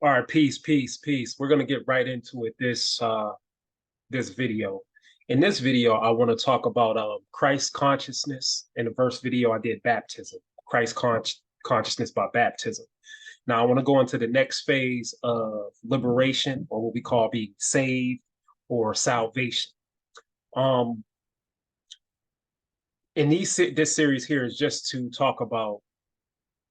All right, peace, peace, peace. We're gonna get right into it. This video. In this video, I want to talk about Christ consciousness. In the first video, I did baptism, consciousness by baptism. Now I want to go into the next phase of liberation, or what we call being saved or salvation. Um, in this series here is just to talk about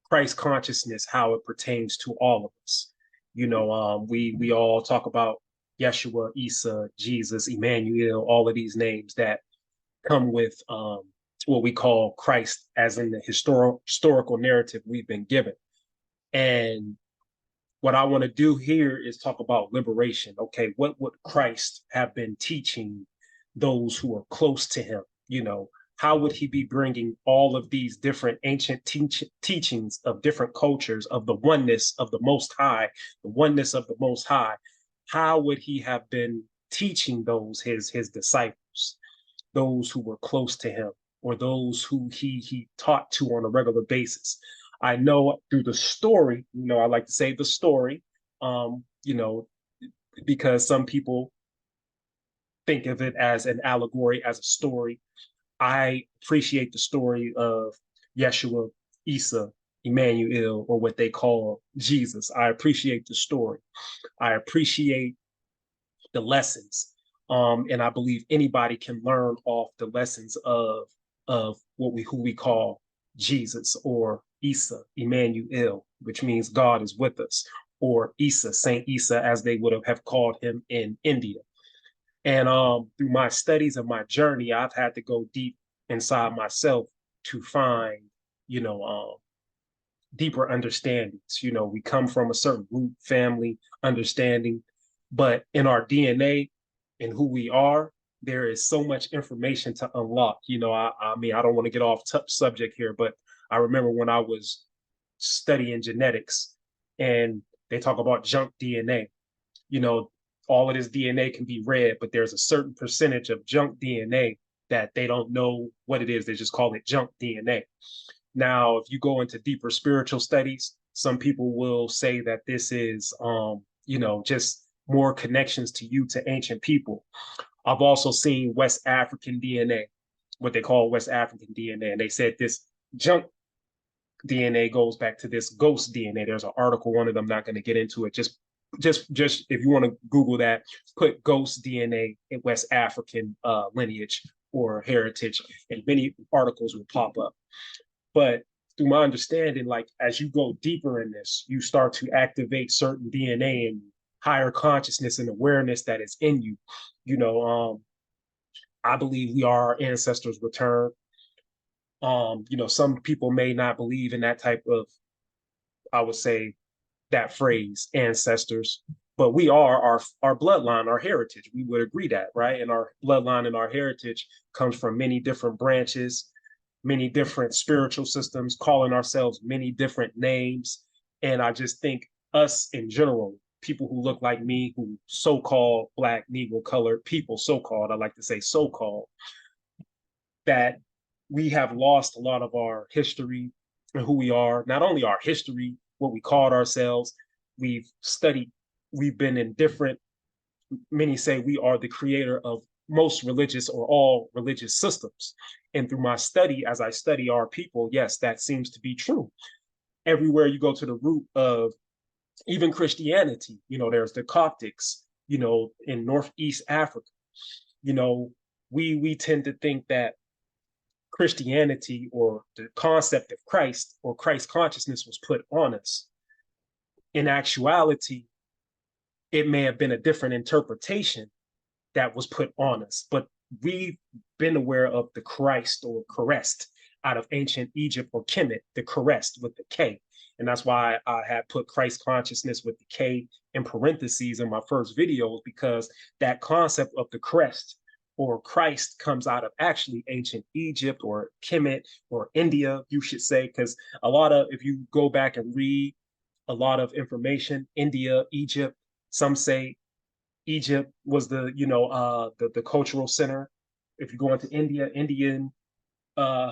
Christ consciousness, how it pertains to all of us. We all talk about Yeshua, Isa, Jesus, Emmanuel, all of these names that come with what we call Christ, as in the historical narrative we've been given. And what I want to do here is talk about liberation. Okay, what would Christ have been teaching those who are close to him? How would he be bringing all of these different ancient teachings of different cultures of the oneness of the Most High, the oneness of the Most High? How would he have been teaching those his disciples, those who were close to him, or those who he taught to on a regular basis? I know through the story, I like to say the story, because some people think of it as an allegory, as a story. I appreciate the story of Yeshua, Isa, Emmanuel, or what they call Jesus. I appreciate the story. I appreciate the lessons. And I believe anybody can learn off the lessons of who we call Jesus, or Isa, Emmanuel, which means God is with us, or Isa, Saint Isa, as they would have called him in India. And through my studies and my journey, I've had to go deep inside myself to find, deeper understandings. We come from a certain root family understanding, but in our DNA and who we are, there is so much information to unlock. I mean, I don't want to get off subject here, but I remember when I was studying genetics and they talk about junk DNA. All of this DNA can be read, but there's a certain percentage of junk DNA that they don't know what it is. They just call it junk DNA. Now, if you go into deeper spiritual studies, some people will say that this is, just more connections to you, to ancient people. I've also seen West African DNA, what they call West African DNA. And they said this junk DNA goes back to this ghost DNA. There's an article, one of them, not going to get into it. Just if you want to Google that, put ghost DNA in West African lineage or heritage, and many articles will pop up. But through my understanding, like as you go deeper in this, you start to activate certain DNA and higher consciousness and awareness that is in you. I believe we are our ancestors' return. Some people may not believe in that type of, I would say, that phrase, ancestors, but we are our bloodline, our heritage. We would agree that, right? And our bloodline and our heritage comes from many different branches, many different spiritual systems, calling ourselves many different names. And I just think us in general, people who look like me, who so-called Black, Negro, colored people, so-called, I like to say so-called, that we have lost a lot of our history and who we are, not only our history, what we called ourselves. We've studied, we've been in different, many say we are the creator of most religious or all religious systems. And through my study, as I study our people, yes, that seems to be true. Everywhere you go to the root of even Christianity, there's the Coptics, in Northeast Africa. We tend to think that Christianity, or the concept of Christ or Christ consciousness, was put on us. In actuality, it may have been a different interpretation that was put on us, but we've been aware of the Christ, or KRYST, out of ancient Egypt, or Kemet, the KRYST with the K. And that's why I had put Christ consciousness with the K in parentheses in my first videos, because that concept of the KRYST, or Christ, comes out of actually ancient Egypt, or Kemet, or India, you should say, because if you go back and read a lot of information, India, Egypt, some say Egypt was the cultural center. If you go into Indian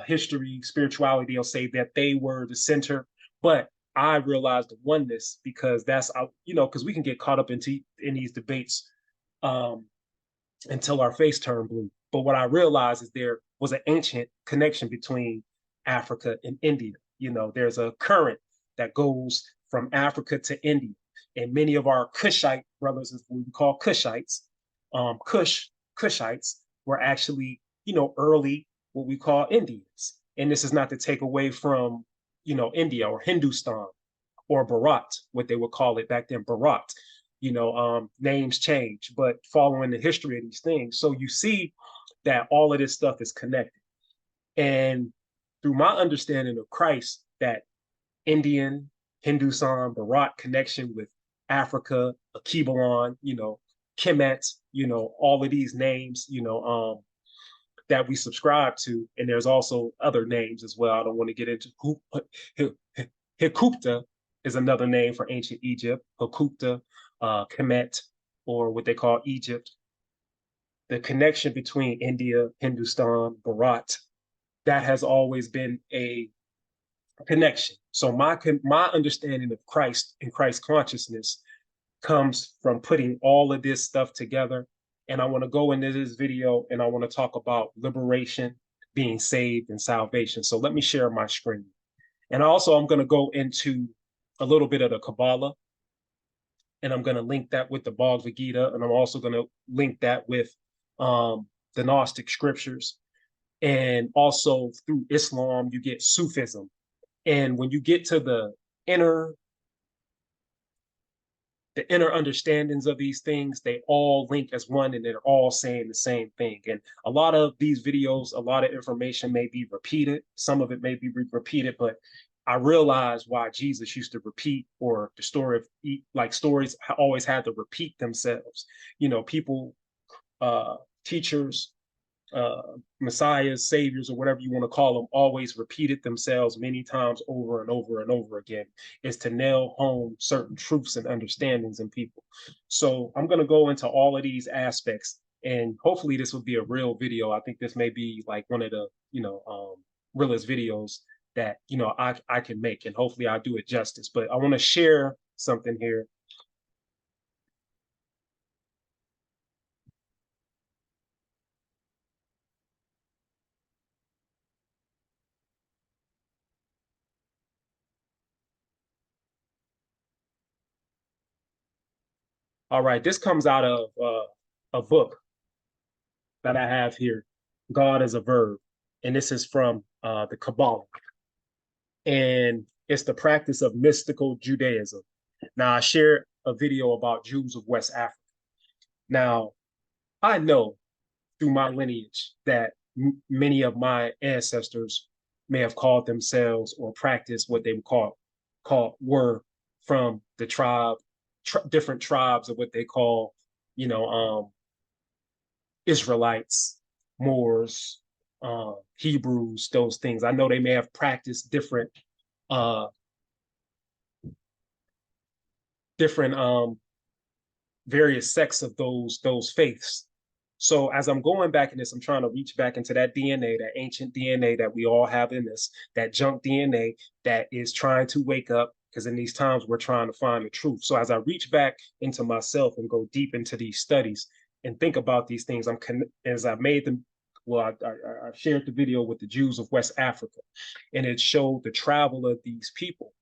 history, spirituality, they'll say that they were the center. But I realized the oneness, because that's, you know, because we can get caught up in these debates um, until our face turned blue. But what I realized is there was an ancient connection between Africa and India. You know, there's a current that goes from Africa to India. And many of our Kushite brothers, as we call Kushites, Kushites were actually, you know, early what we call Indians. And this is not to take away from, you know, India or Hindustan or Bharat, what they would call it back then, Bharat. You know, names change, but following the history of these things. So you see that all of this stuff is connected. And through my understanding of Christ, that Indian, Hindustan, Bharat connection with Africa, Akibalon, you know, Kemet, you know, all of these names, you know, that we subscribe to. And there's also other names as well. I don't want to get into Hikupta is another name for ancient Egypt, Hikupta, Kemet, or what they call Egypt. The connection between India, Hindustan, Bharat, that has always been a connection. So my understanding of Christ and Christ consciousness comes from putting all of this stuff together. And I want to go into this video and I want to talk about liberation, being saved, and salvation. So let me share my screen. And also I'm going to go into a little bit of the Kabbalah, and I'm going to link that with the Bhagavad Gita, and I'm also going to link that with the Gnostic scriptures. And also through Islam, you get Sufism. And when you get to the inner understandings of these things, they all link as one, and they're all saying the same thing. And a lot of these videos, a lot of information may be repeated. Some of it may be repeated, but I realized why Jesus used to repeat, or the story of, like, stories always had to repeat themselves. You know, people, teachers, messiahs, saviors, or whatever you want to call them, always repeated themselves many times over and over and over again, is to nail home certain truths and understandings in people. So I'm going to go into all of these aspects, and hopefully this will be a real video. I think this may be like one of the, you know, realest videos that, you know, I can make, and hopefully I do it justice. But I want to share something here. All right, this comes out of a book that I have here, God as a Verb. And this is from the Kabbalah. And it's the practice of mystical Judaism. Now, I shared a video about Jews of West Africa. Now, I know through my lineage that many of my ancestors may have called themselves or practiced what they would were from the different tribes of what they call, you know, Israelites, Moors, Hebrews, those things. I know they may have practiced different uh, various sects of those faiths. So as I'm going back in this, I'm trying to reach back into that DNA, that ancient DNA that we all have in us, that junk DNA that is trying to wake up, because in these times we're trying to find the truth. So as I reach back into myself and go deep into these studies and think about these things, as I made them. Well, I shared the video with the Jews of West Africa, and it showed the travel of these people.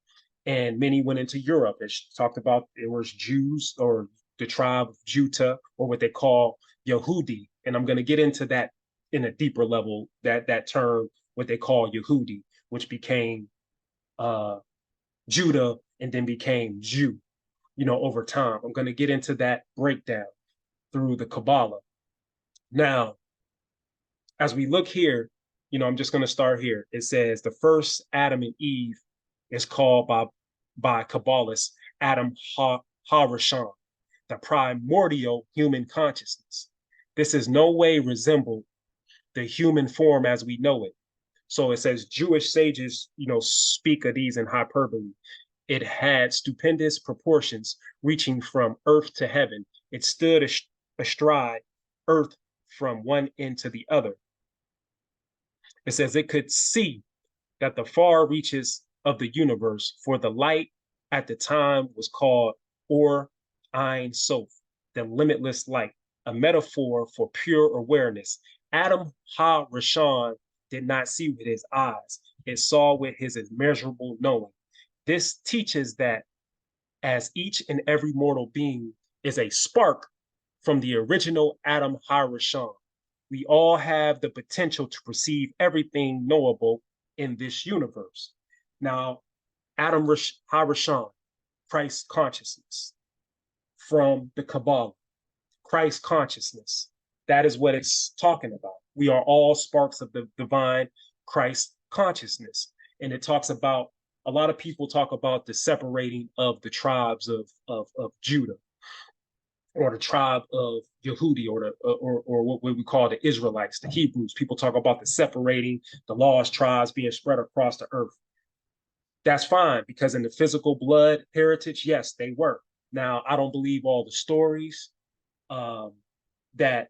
And many went into Europe. It talked about it was Jews, or the tribe of Judah, or what they call Yehudi. And I'm going to get into that in a deeper level, that term, what they call Yehudi, which became Judah and then became Jew, you know, over time. I'm going to get into that breakdown through the Kabbalah. Now, as we look here, you know, I'm just going to start here. It says the first Adam and Eve is called by Kabbalists Adam HaRishon, the primordial human consciousness. This is no way resembled the human form as we know it. So it says Jewish sages, you know, speak of these in hyperbole. It had stupendous proportions, reaching from earth to heaven. It stood astride earth from one end to the other. It says it could see that the far reaches of the universe, for the light at the time was called Or Ein Sof, the limitless light, a metaphor for pure awareness. Adam Ha-Rishon did not see with his eyes, it saw with his immeasurable knowing. This teaches that as each and every mortal being is a spark from the original Adam Ha-Rishon, we all have the potential to perceive everything knowable in this universe. Now, Adam Ha-Rishon, Christ consciousness, from the Kabbalah, Christ consciousness. That is what it's talking about. We are all sparks of the divine Christ consciousness. And it talks about, a lot of people talk about the separating of the tribes of Judah, or the tribe of Yehudah, or what we call the Israelites, the Hebrews. People talk about the separating, the lost tribes being spread across the earth. That's fine, because in the physical blood heritage, yes, they were. Now, I don't believe all the stories that,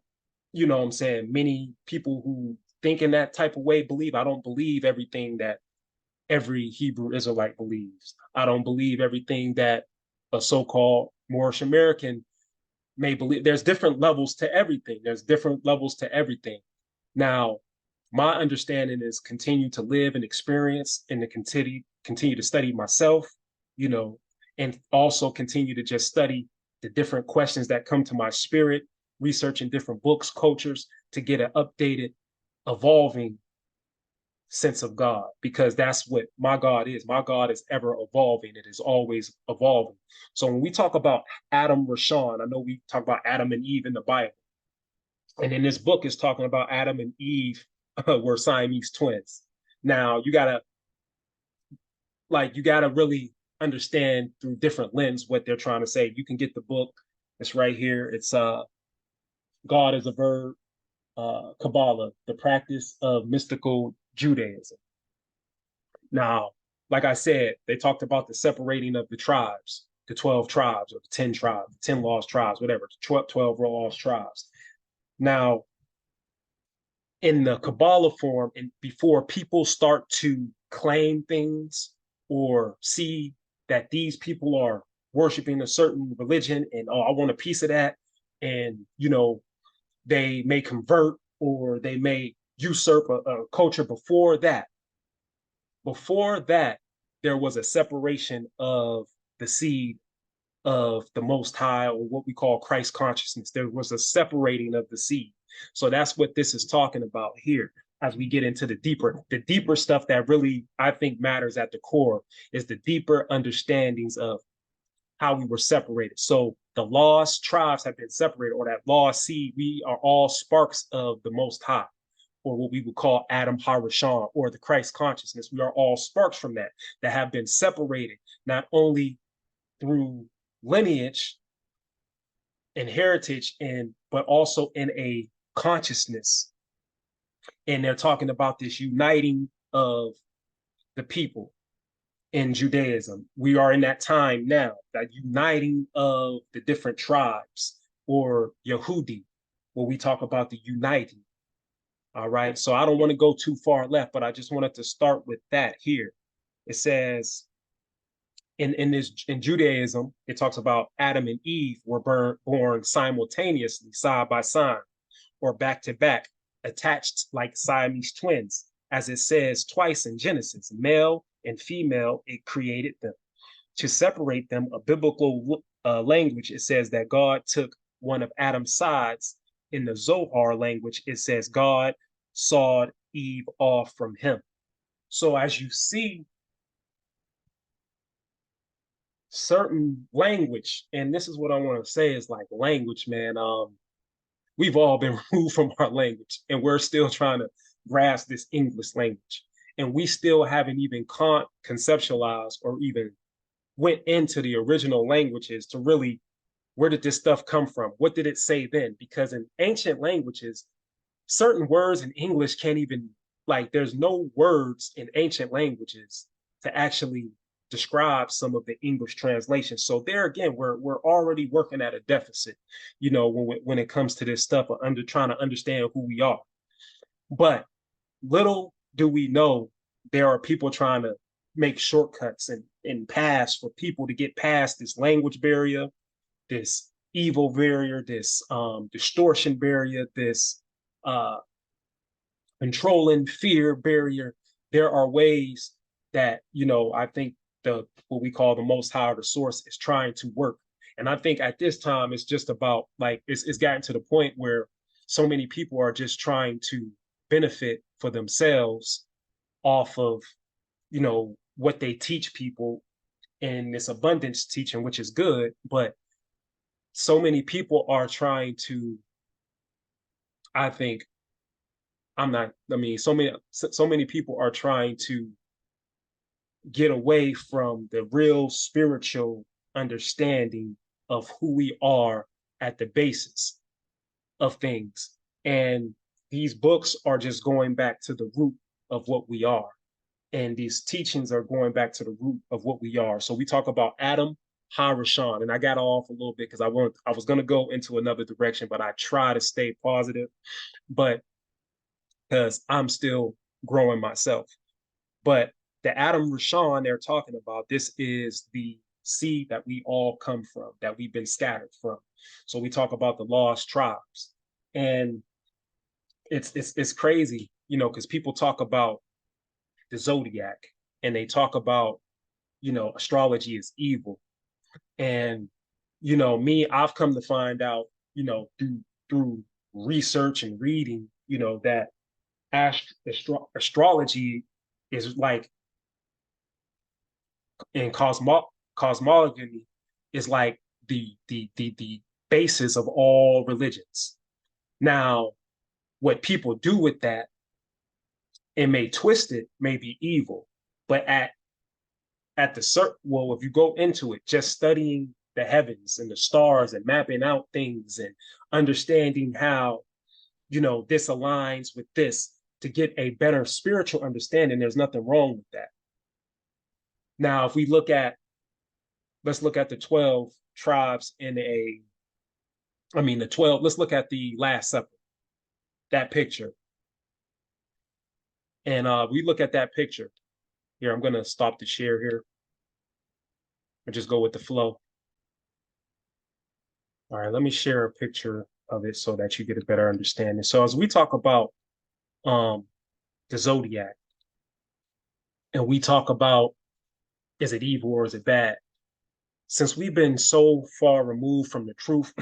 you know what I'm saying, many people who think in that type of way believe. I don't believe everything that every Hebrew Israelite believes. I don't believe everything that a so-called Moorish American may believe. There's different levels to everything. There's different levels to everything. Now, my understanding is continue to live and experience, and to continue to study myself, you know, and also continue to just study the different questions that come to my spirit, researching different books, cultures, to get an updated, evolving sense of God, because that's what my God is. My God is ever evolving. It is always evolving. So when we talk about Adam Rishon, I know we talk about Adam and Eve in the Bible. And in this book, it's talking about Adam and Eve were Siamese twins. Now you gotta really understand through different lens what they're trying to say. You can get the book. It's right here. It's God is a Verb, Kabbalah, the practice of mystical Judaism. Now, like I said, they talked about the separating of the tribes, the 12 tribes, or the 10 tribes, 10 lost tribes, whatever, 12 lost tribes. Now, in the Kabbalah form, and before people start to claim things or see that these people are worshiping a certain religion and, oh, I want a piece of that, and, you know, they may convert or they may usurp a culture. Before that, there was a separation of the seed of the Most High, or what we call Christ consciousness. There was a separating of the seed. So that's what this is talking about here. As we get into the deeper stuff that really, I think, matters at the core, is the deeper understandings of how we were separated. So the lost tribes have been separated, or that lost seed. We are all sparks of the Most High, or what we would call Adam Ha-Rishon, or the Christ consciousness. We are all sparks from that have been separated, not only through lineage and heritage, but also in a consciousness. And they're talking about this uniting of the people in Judaism. We are in that time now, that uniting of the different tribes, or Yehudi, where we talk about the uniting. All right. So I don't want to go too far left, but I just wanted to start with that here. It says in Judaism, it talks about Adam and Eve were born simultaneously, side by side, or back to back, attached like Siamese twins. As it says twice in Genesis, male and female, it created them. To separate them, a biblical language, it says that God took one of Adam's sides. In the Zohar language, it says God sawed Eve off from him. So as you see, certain language, and this is what I want to say is like language, man. We've all been removed from our language, and we're still trying to grasp this English language. And we still haven't even conceptualized or even went into the original languages to really, where did this stuff come from? What did it say then? Because in ancient languages, certain words in English can't even, like, there's no words in ancient languages to actually describe some of the English translations. So there again, we're already working at a deficit, you know, when it comes to this stuff of trying to understand who we are. But little do we know, there are people trying to make shortcuts and paths for people to get past this language barrier, this evil barrier, this distortion barrier, this controlling fear barrier. There are ways that, I think what we call the Most High, the source, is trying to work. And I think at this time it's just about, like, it's gotten to the point where so many people are just trying to benefit for themselves off of, what they teach people in this abundance teaching, which is good, but so many people are trying to, I think, so many people are trying to get away from the real spiritual understanding of who we are at the basis of things. And these books are just going back to the root of what we are. And these teachings are going back to the root of what we are. So we talk about Adam, Ha-Rashan, and I got off a little bit because I was going to go into another direction, but I try to stay positive, but because I'm still growing myself. But the Adam Rashan they're talking about, this is the seed that we all come from, that we've been scattered from. So we talk about the lost tribes, and it's crazy, because people talk about the zodiac and they talk about, astrology is evil. And, me, I've come to find out, through research and reading, that astrology is like, in cosmology, is like the basis of all religions. Now, what people do with that, it may twist it, may be evil, but at the well, if you go into it, just studying the heavens and the stars and mapping out things and understanding how, this aligns with this to get a better spiritual understanding, there's nothing wrong with that. Now, if we let's look at the 12 tribes the 12, let's look at the Last Supper, that picture. And we look at that picture. Here, I'm going to stop the share here and just go with the flow. All right, let me share a picture of it so that you get a better understanding. So as we talk about the zodiac, and we talk about, is it evil or is it bad? Since we've been so far removed from the truth,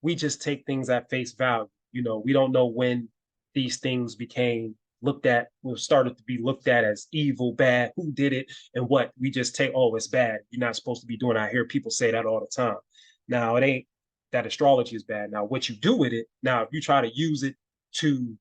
we just take things at face value. We don't know when these things started to be looked at as evil, bad, who did it, and what. We just take, oh, it's bad. You're not supposed to be doing it. I hear people say that all the time. Now, it ain't that astrology is bad. Now, what you do with it, now, if you try to use it to,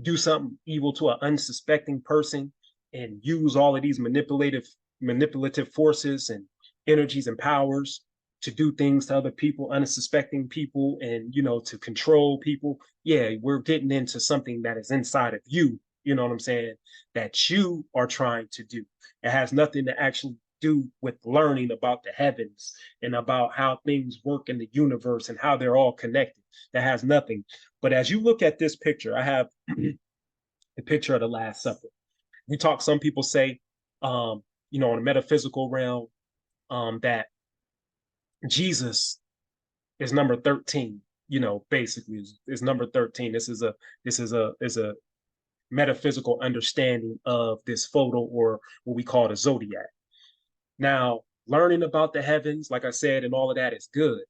do something evil to an unsuspecting person and use all of these manipulative forces and energies and powers to do things to other people, unsuspecting people, and, to control people, yeah, we're getting into something that is inside of you, you know what I'm saying, that you are trying to do. It has nothing to actually do with learning about the heavens and about how things work in the universe and how they're all connected. That has nothing. But as you look at this picture, I have the picture of the Last Supper. Some people say, in a metaphysical realm, that Jesus is number 13, basically is number 13. This is a metaphysical understanding of this photo, or what we call the zodiac. Now, learning about the heavens, like I said, and all of that is good.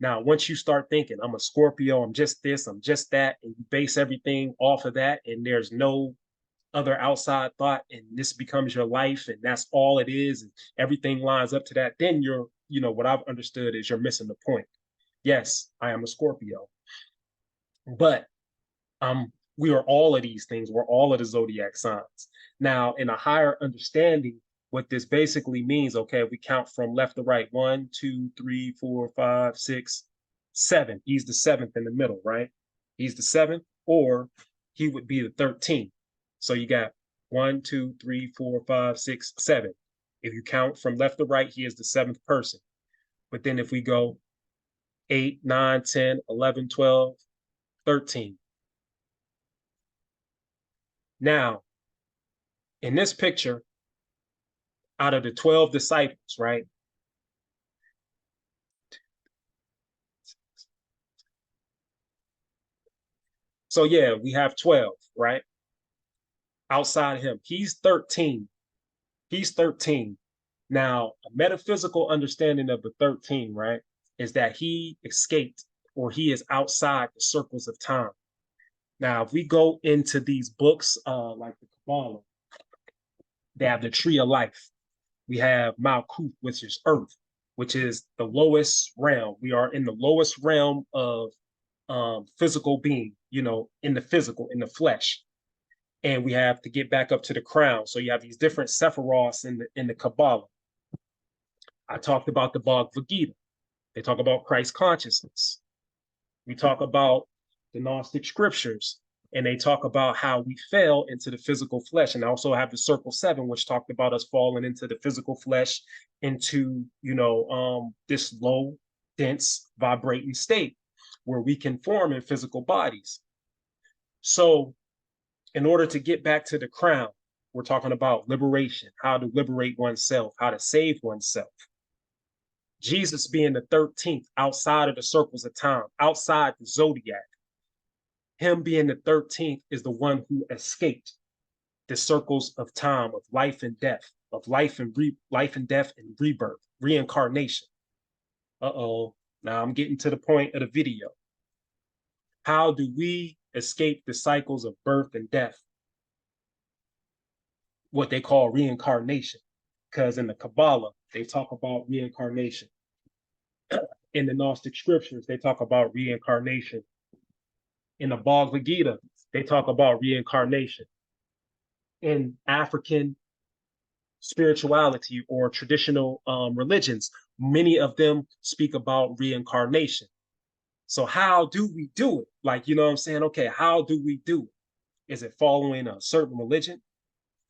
Now, once you start thinking, I'm a Scorpio, I'm just this, I'm just that, and you base everything off of that, and there's no other outside thought, and this becomes your life, and that's all it is, and everything lines up to that, then what I've understood is you're missing the point. Yes, I am a Scorpio, but we are all of these things. We're all of the zodiac signs. Now, in a higher understanding, what this basically means, okay, we count from left to right, 1, 2, 3, 4, 5, 6, 7. He's the 7th in the middle, right? He's the 7th, or he would be the 13th. So you got 1, 2, 3, 4, 5, 6, 7. If you count from left to right, he is the 7th person. But then if we go 8, 9, 10, 11, 12, 13. Now, in this picture, out of the 12 disciples, right? So yeah, we have 12, right? Outside of him, he's 13. He's 13. Now, a metaphysical understanding of the 13, right, is that he escaped or he is outside the circles of time. Now, if we go into these books like the Kabbalah, they have the tree of life. We have Malkuth, which is earth, which is the lowest realm. We are in the lowest realm of physical being, you know, in the physical, in the flesh. And we have to get back up to the crown. So you have these different Sephiroths in the Kabbalah. I talked about the Bhagavad Gita. They talk about Christ consciousness. We talk about the Gnostic scriptures, and they talk about how we fell into the physical flesh. And I also have the Circle Seven, which talked about us falling into the physical flesh, into this low, dense, vibrating state where we can form in physical bodies. So, in order to get back to the crown, we're talking about liberation, how to liberate oneself, how to save oneself. Jesus being the 13th outside of the circles of time, outside the zodiac, him being the 13th is the one who escaped the circles of time, of life and death, of life and death and rebirth, reincarnation. Uh-oh, now I'm getting to the point of the video. How do we escape the cycles of birth and death? What they call reincarnation. Because in the Kabbalah, they talk about reincarnation. In the Gnostic scriptures, they talk about reincarnation. In the Bhagavad Gita, they talk about reincarnation. In African spirituality or traditional religions, many of them speak about reincarnation. So how do we do it? Like, you know what I'm saying? Okay, how do we do it? Is it following a certain religion,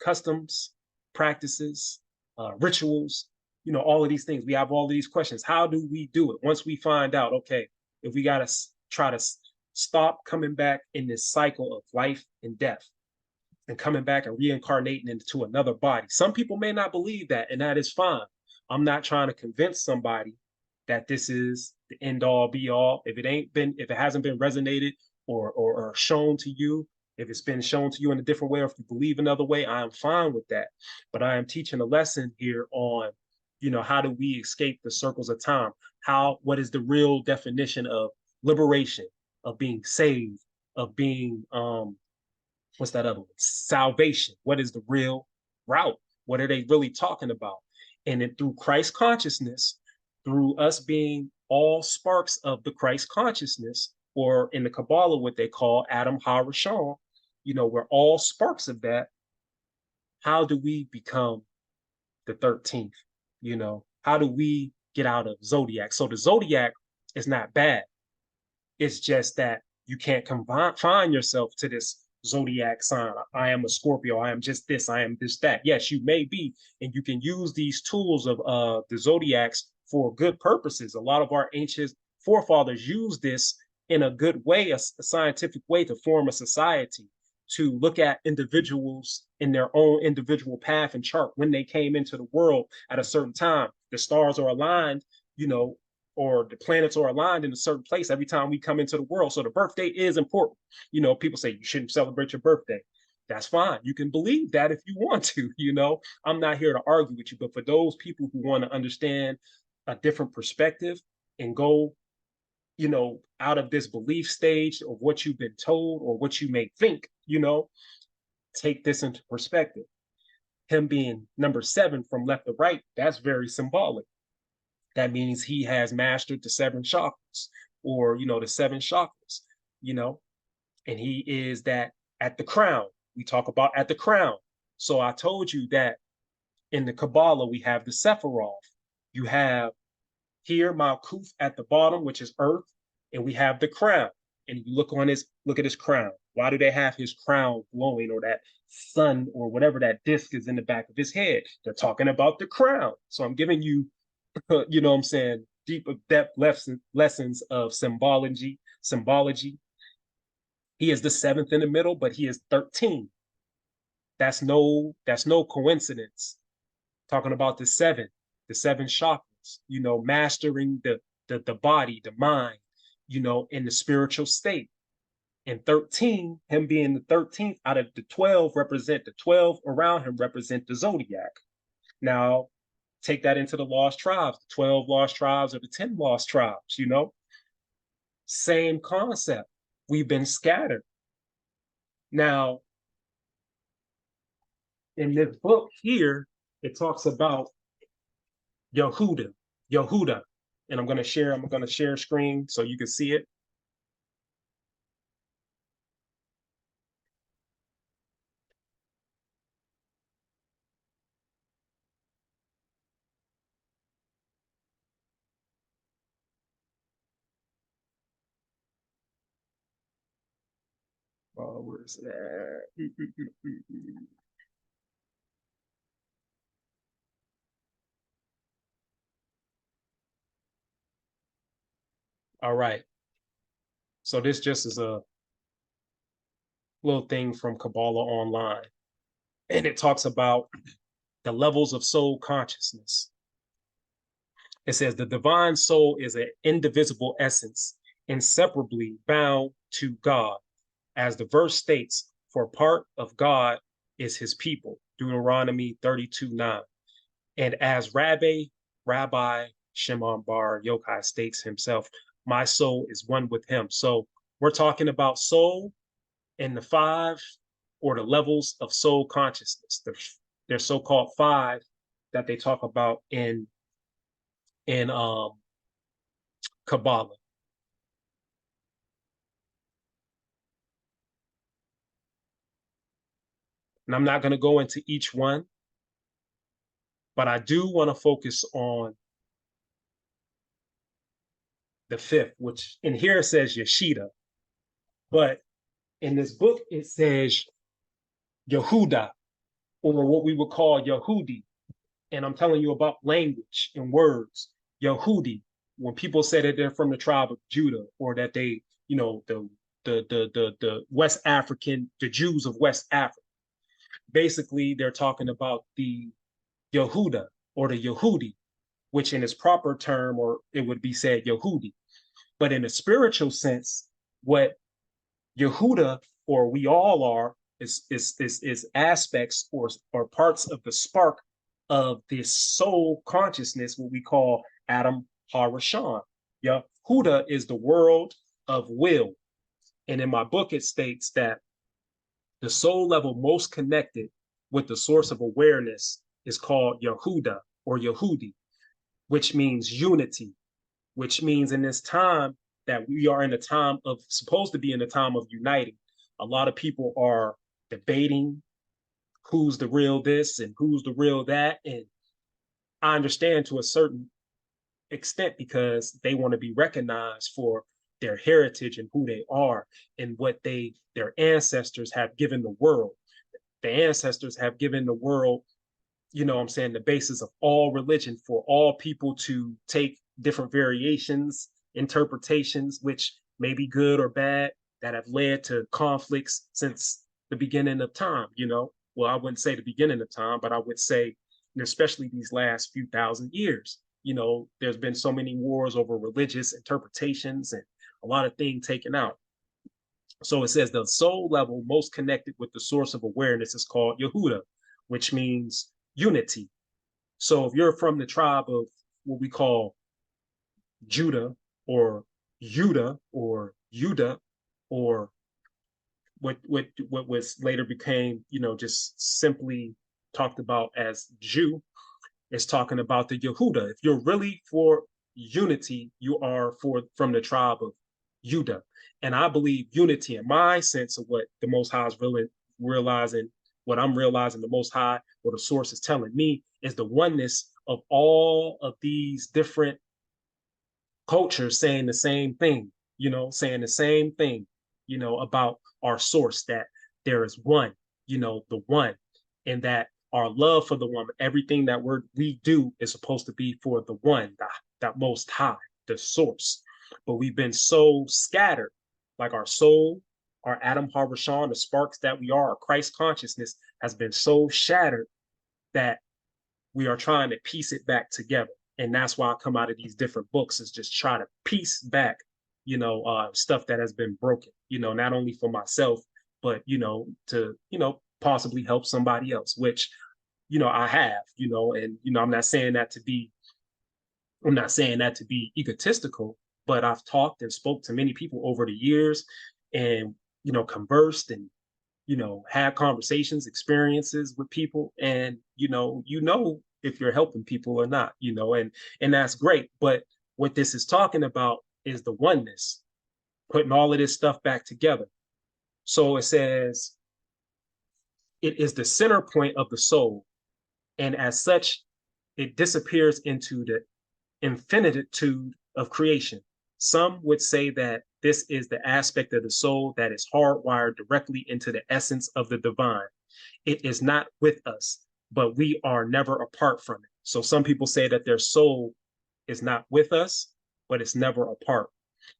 customs, practices, rituals? You know, all of these things. We have all of these questions. How do we do it? Once we find out, okay, if we got to try to stop coming back in this cycle of life and death and coming back and reincarnating into another body. Some people may not believe that, and that is fine. I'm not trying to convince somebody that this is the end all be all. If it hasn't been resonated or shown to you, if it's been shown to you in a different way, or if you believe another way, I am fine with that. But I am teaching a lesson here on, how do we escape the circles of time? What is the real definition of liberation, of being saved, of being what's that other one? Salvation. What is the real route? What are they really talking about? And then through Christ consciousness, through us being all sparks of the Christ consciousness, or in the Kabbalah, what they call Adam HaRishon, we're all sparks of that. How do we become the 13th? How do we get out of zodiac? So the zodiac is not bad. It's just that you can't confine yourself to this zodiac sign. I am a Scorpio. I am just this. I am this, that. Yes, you may be, and you can use these tools of the zodiacs for good purposes. A lot of our ancient forefathers used this in a good way, a scientific way, to form a society, to look at individuals in their own individual path and chart when they came into the world at a certain time. The stars are aligned, or the planets are aligned in a certain place every time we come into the world. So the birthday is important. People say you shouldn't celebrate your birthday. That's fine. You can believe that if you want to, I'm not here to argue with you, but for those people who want to understand a different perspective and go, out of this belief stage of what you've been told or what you may think, take this into perspective. Him being number 7 from left to right, that's very symbolic. That means he has mastered the 7 chakras, or the 7 chakras, and he is that at the crown. We talk about at the crown. So I told you that in the Kabbalah we have the Sephiroth. You have here Malkuth at the bottom, which is earth, and we have the crown. And you look at his crown. Why do they have his crown glowing, or that sun, or whatever that disc is in the back of his head? They're talking about the crown. So I'm giving you you know what I'm saying, deep depth lessons of symbology. He is the 7th in the middle, but he is 13. That's no coincidence. talking about the seven chakras, mastering the body, the mind, in the spiritual state. And 13, him being the 13th out of the 12, represent the 12 around him, represent the zodiac. Now, take that into the lost tribes, the 12 lost tribes or the 10 lost tribes, same concept. We've been scattered. Now, in this book here, it talks about Yehudah. And I'm gonna share screen so you can see it. Where's that? All right. So this just is a little thing from Kabbalah Online. And it talks about the levels of soul consciousness. It says the divine soul is an indivisible essence, inseparably bound to God. As the verse states, for part of God is his people, Deuteronomy 32:9. And as Rabbi Shimon Bar Yochai states himself, my soul is one with him. So we're talking about soul and the five or the levels of soul consciousness. They're so-called five that they talk about in Kabbalah. And I'm not going to go into each one, but I do want to focus on the fifth, which in here it says Yeshida, but in this book it says Yehudah, or what we would call Yehudi. And I'm telling you about language and words. Yehudi, when people say that they're from the tribe of Judah, or that they, the West African, the Jews of West Africa, basically they're talking about the Yehudah or the Yehudi, which in its proper term, or it would be said Yehudi. But in a spiritual sense, what Yehudah, or we all are, is aspects or parts of the spark of this soul consciousness, what we call Adam Harashan. Yehudah is the world of will. And in my book, it states that the soul level most connected with the source of awareness is called Yehudah or Yehudi, which means unity, which means in this time that we are in a time of, supposed to be in a time of uniting. A lot of people are debating who's the real this and who's the real that. And I understand to a certain extent, because they want to be recognized for their heritage and who they are and what their ancestors have given the world. The ancestors have given the world, the basis of all religion, for all people to take different variations, interpretations, which may be good or bad, that have led to conflicts since the beginning of time. Well, I wouldn't say the beginning of time, but I would say, especially these last few thousand years, there's been so many wars over religious interpretations and a lot of things taken out. So it says the soul level most connected with the source of awareness is called Yehudah, which means unity. So if you're from the tribe of what we call Judah or Yehudah or Yudah, or what was later became, just simply talked about as Jew, is talking about the Yehudah. If you're really for unity, you are from the tribe of Yehudah. And I believe unity, in my sense of what the Most High is really realizing, what I'm realizing the Most High, or the source is telling me, is the oneness of all of these different cultures saying the same thing, about our source, that there is one, the one, and that our love for the one, everything that we do is supposed to be for the one, that Most High, the source. But we've been so scattered, like our soul, our Adam Harashan, the sparks that we are, our Christ consciousness has been so shattered that we are trying to piece it back together. And that's why I come out of these different books, is just try to piece back, stuff that has been broken, not only for myself, but, to, possibly help somebody else, which, I have, and, I'm not saying that to be egotistical, but I've talked and spoke to many people over the years and, conversed and, had conversations, experiences with people, and, if you're helping people or not, and that's great. But what this is talking about is the oneness, putting all of this stuff back together. So it says, it is the center point of the soul, and as such, it disappears into the infinitude of creation. Some would say that this is the aspect of the soul that is hardwired directly into the essence of the divine. It is not with us, but we are never apart from it. So some people say that their soul is not with us, but it's never apart.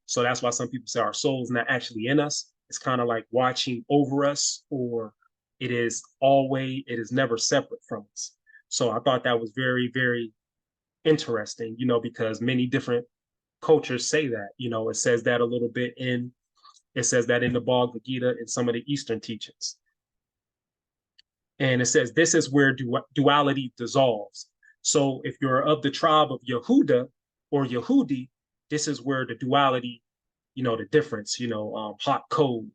So that's why some people say our soul is not actually in us. It's kind of like watching over us, or it is never separate from us. So I thought that was very, very interesting, because many different cultures say that, it says that a little bit it says that in the Bhagavad Gita and some of the Eastern teachings. And it says, this is where duality dissolves. So if you're of the tribe of Yehudah or Yehudi, this is where the duality, the difference, hot, cold,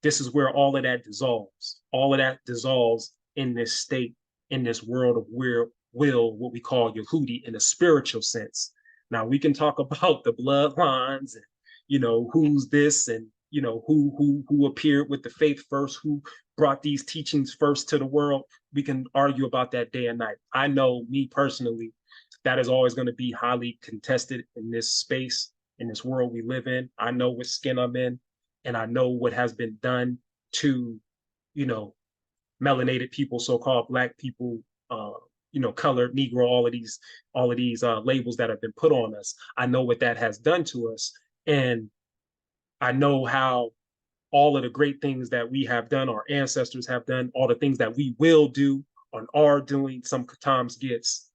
this is where all of that dissolves. All of that dissolves in this state, in this world of what we call Yehudi in a spiritual sense. Now we can talk about the bloodlines and, who's this and, who appeared with the faith first, who brought these teachings first to the world. We can argue about that day and night. I know, me personally, that is always going to be highly contested in this space, in this world we live in. I know what skin I'm in, and I know what has been done to, melanated people, so-called Black people, colored, Negro, all of these labels that have been put on us. I know what that has done to us, and I know how all of the great things that we have done, our ancestors have done, all the things that we will do and are doing, sometimes gets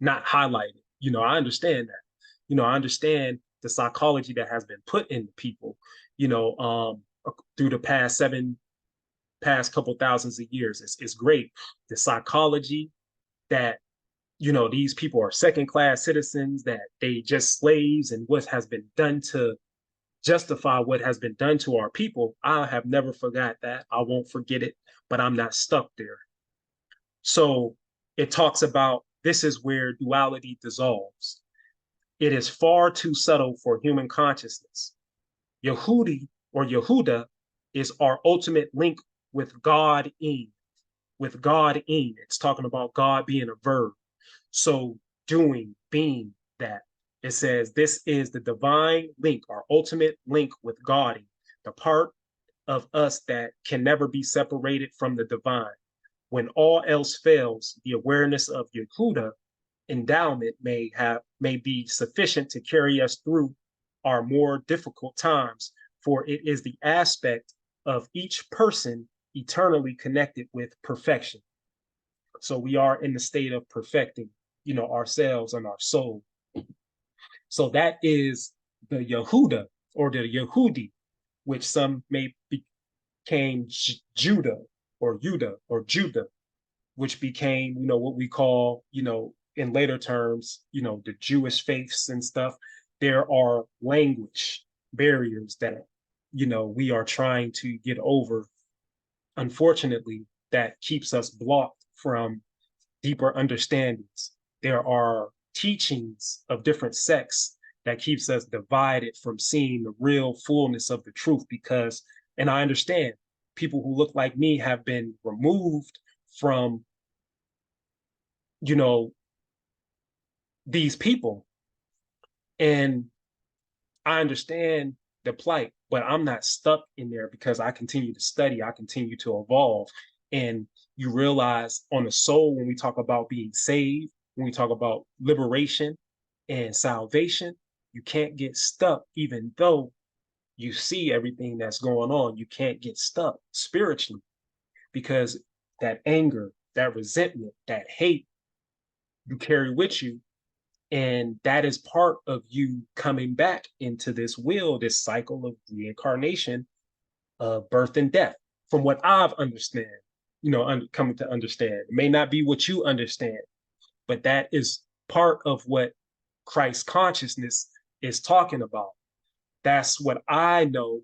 not highlighted. I understand that. I understand the psychology that has been put into people, through the past couple thousands of years. It's great. The psychology that, these people are second-class citizens, that they just slaves, and what has been done to justify what has been done to our people. I have never forgot that. I won't forget it, but I'm not stuck there. So it talks about, this is where duality dissolves. It is far too subtle for human consciousness. Yehudi or Yehudah is our ultimate link with God in. With God in. It's talking about God being a verb. So doing, being that. It says, this is the divine link, our ultimate link with God, the part of us that can never be separated from the divine. When all else fails, the awareness of Yehudah endowment may be sufficient to carry us through our more difficult times, for it is the aspect of each person eternally connected with perfection. So we are in the state of perfecting, ourselves and our soul. So that is the Yehudah or the Yehudi, which some may became Judah or Judah, which became, what we call, in later terms, the Jewish faiths and stuff. There are language barriers that, we are trying to get over, unfortunately, that keeps us blocked from deeper understandings. There are teachings of different sects that keeps us divided from seeing the real fullness of the truth, because, and I understand, people who look like me have been removed from, these people. And I understand the plight, but I'm not stuck in there, because I continue to study, I continue to evolve. And you realize on the soul, when we talk about being saved, when we talk about liberation and salvation, you can't get stuck. Even though you see everything that's going on, you can't get stuck spiritually, because that anger, that resentment, that hate you carry with you. And that is part of you coming back into this wheel, this cycle of reincarnation, birth and death, from what I've understand, coming to understand. It may not be what you understand, but that is part of what Christ consciousness is talking about. That's what I know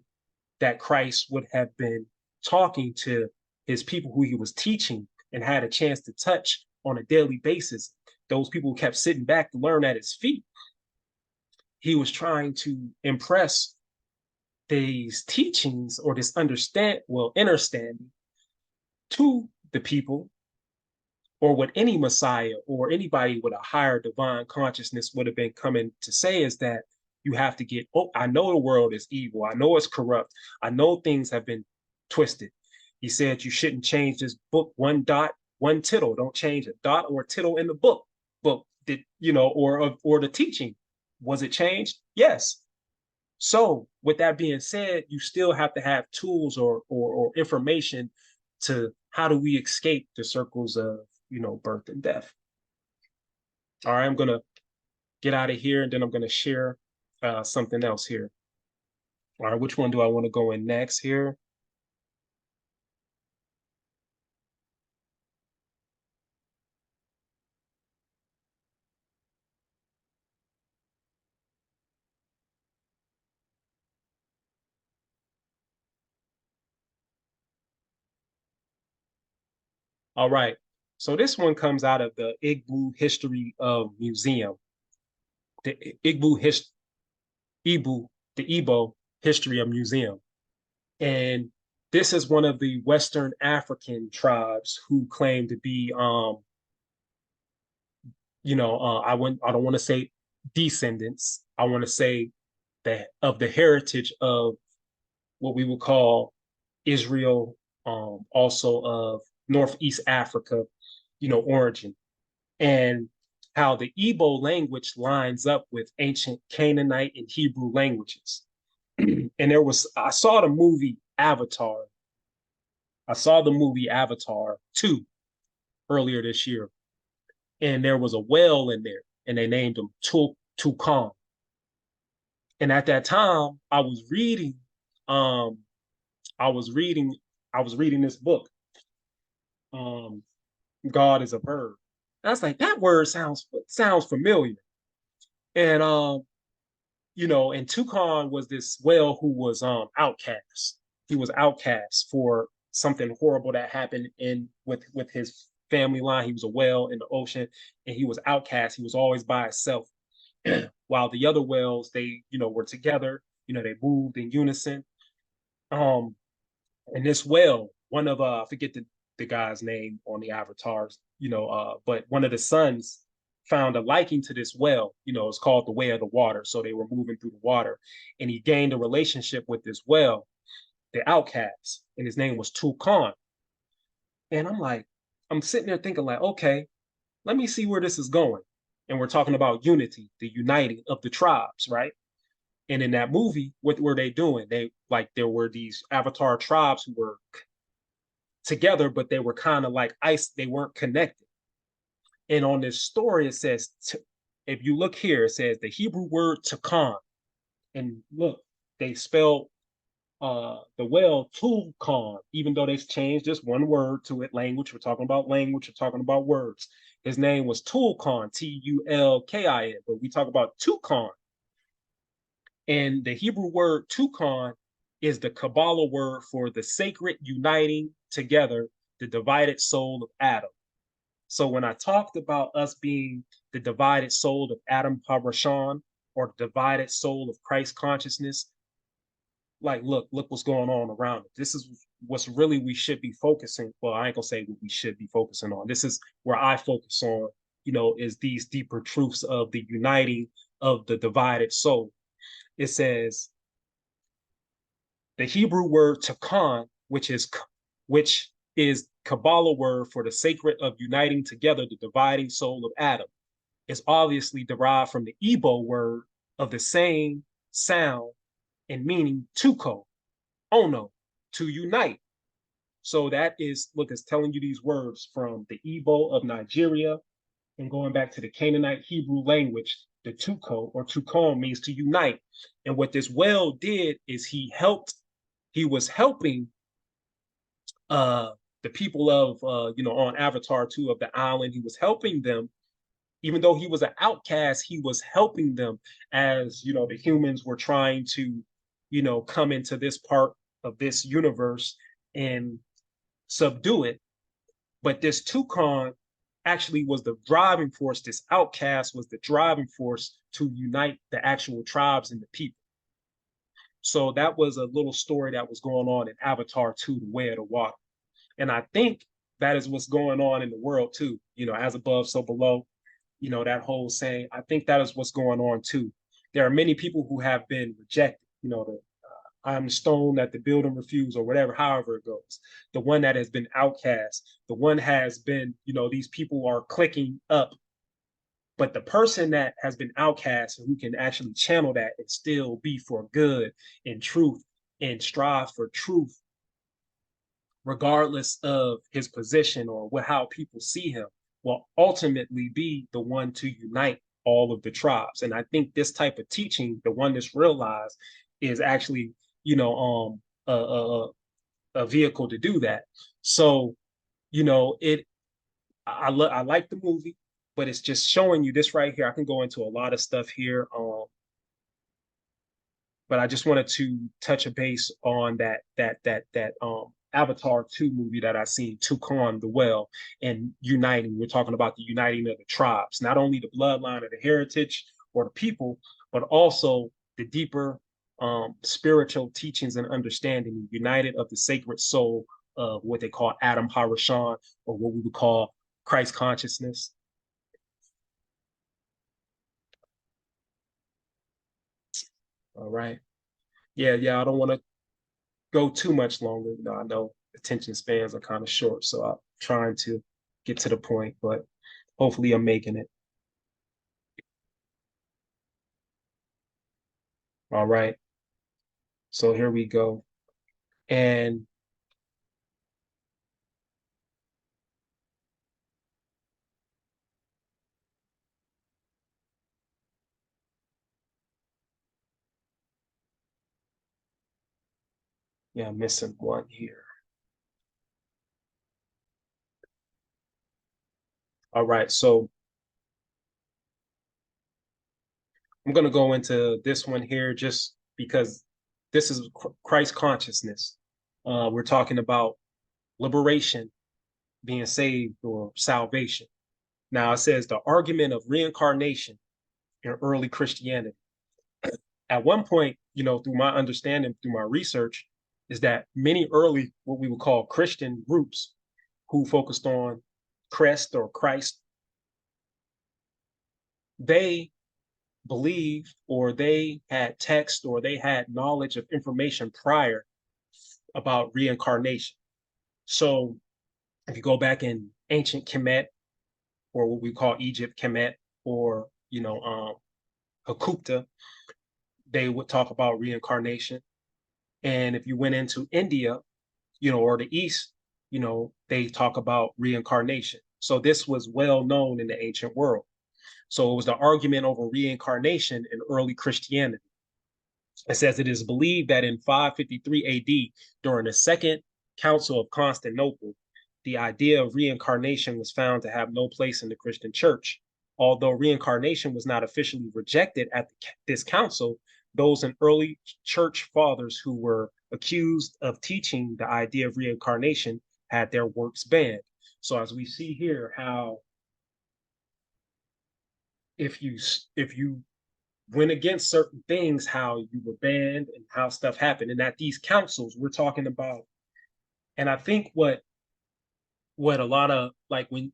that Christ would have been talking to his people who he was teaching and had a chance to touch on a daily basis. Those people who kept sitting back to learn at his feet. He was trying to impress these teachings or this understanding to the people, or what any Messiah or anybody with a higher divine consciousness would have been coming to say, is that you have to get, oh, I know the world is evil. I know it's corrupt. I know things have been twisted. He said you shouldn't change this book one dot, one tittle. Don't change a dot or a tittle in the book. But or the teaching, was it changed? Yes. So with that being said, you still have to have tools or information to how do we escape the circles of, birth and death. All right, I'm going to get out of here, and then I'm going to share something else here. All right, which one do I want to go in next here? All right, so this one comes out of the Igbo History of Museum, the Igbo History of Museum. And this is one of the Western African tribes who claim to be, I don't want to say descendants. I want to say that of the heritage of what we would call Israel, also of Northeast Africa, origin, and how the Igbo language lines up with ancient Canaanite and Hebrew languages. And I saw the movie Avatar. I saw the movie Avatar 2 earlier this year, and there was a whale in there, and they named him Tucson. And at that time, um, I was reading, this book, um, God is a Bird. And I was like, that word sounds familiar. And and Tucson was this whale who was outcast. He was outcast for something horrible that happened with his family line. He was a whale in the ocean, and he was outcast. He was always by himself. While the other whales, they were together. They moved in unison. Um, and this whale, one of I forget the guy's name on the avatars, but one of the sons found a liking to this whale. It's called the way of the water. So they were moving through the water, and he gained a relationship with this whale, the outcast, and his name was Tucson. And I'm sitting there thinking like, okay, let me see where this is going. And we're talking about unity, the uniting of the tribes, right? And in that movie, what were they doing? There were these avatar tribes who were together, but they were kind of like ice. They weren't connected. And on this story, it says, if you look here, it says the Hebrew word takan. And look, they spelled the whale Tulkan, even though they changed just one word to it, language. We're talking about language, we're talking about words. His name was Tulkan, Tulkin, but we talk about Tucson. And the Hebrew word Tucson is the Kabbalah word for the sacred uniting together the divided soul of Adam. So when I talked about us being the divided soul of Adam Parashan, or the divided soul of Christ consciousness, like, look what's going on around it. This is what's really we should be focusing. Well, I ain't gonna say what we should be focusing on. This is where I focus on, is these deeper truths of the uniting of the divided soul. It says the Hebrew word takan, which is Kabbalah word for the sacred of uniting together the dividing soul of Adam, is obviously derived from the Igbo word of the same sound and meaning tuko, ono, to unite. So that is, look, it's telling you these words from the Igbo of Nigeria, and going back to the Canaanite Hebrew language, the tuko or tukon means to unite. And what this well did is he was helping uh the people of on Avatar 2 of the island. He was helping them, even though he was an outcast, he was helping them as the humans were trying to, come into this part of this universe and subdue it. But this Tukon actually was the driving force. This outcast was the driving force to unite the actual tribes and the people. So that was a little story that was going on in Avatar 2, The Way of the Water. And I think that is what's going on in the world too. As above, so below, that whole saying, I think that is what's going on too. There are many people who have been rejected, the I'm the stone that the building refused, or whatever, however it goes. The one that has been outcast, the one has been, these people are clicking up. But the person that has been outcast and who can actually channel that and still be for good and truth and strive for truth, regardless of his position or how people see him, will ultimately be the one to unite all of the tribes. And I think this type of teaching, the Oneness realized, is actually, a vehicle to do that. So, I like the movie, but it's just showing you this right here. I can go into a lot of stuff here, but I just wanted to touch a base on that Avatar 2 movie that I seen, Tukon the Well, and uniting. We're talking about the uniting of the tribes, not only the bloodline of the heritage or the people, but also the deeper spiritual teachings and understanding, united of the sacred soul of what they call Adam Harashan, or what we would call KRYST consciousness. All right. Yeah, I don't want to go too much longer. I know attention spans are kind of short, so I'm trying to get to the point, but hopefully I'm making it. All right. So here we go. And yeah, I'm missing one here. All right. So I'm going to go into this one here just because this is KRYST consciousness. We're talking about liberation, being saved, or salvation. Now it says the argument of reincarnation in early Christianity. At one point, through my understanding, through my research, is that many early, what we would call Christian groups who focused on Christ or Christ, they believed, or they had text, or they had knowledge of information prior about reincarnation. So if you go back in ancient Kemet, or what we call Egypt Kemet, or Hakupta, they would talk about reincarnation. And if you went into India, or the East, they talk about reincarnation. So this was well known in the ancient world. So it was the argument over reincarnation in early Christianity. It says it is believed that in 553 AD, during the Second Council of Constantinople, the idea of reincarnation was found to have no place in the Christian church. Although reincarnation was not officially rejected at this council, those in early church fathers who were accused of teaching the idea of reincarnation had their works banned. So as we see here, how if you went against certain things, how you were banned and how stuff happened. And at these councils, we're talking about, and I think what a lot of, like, when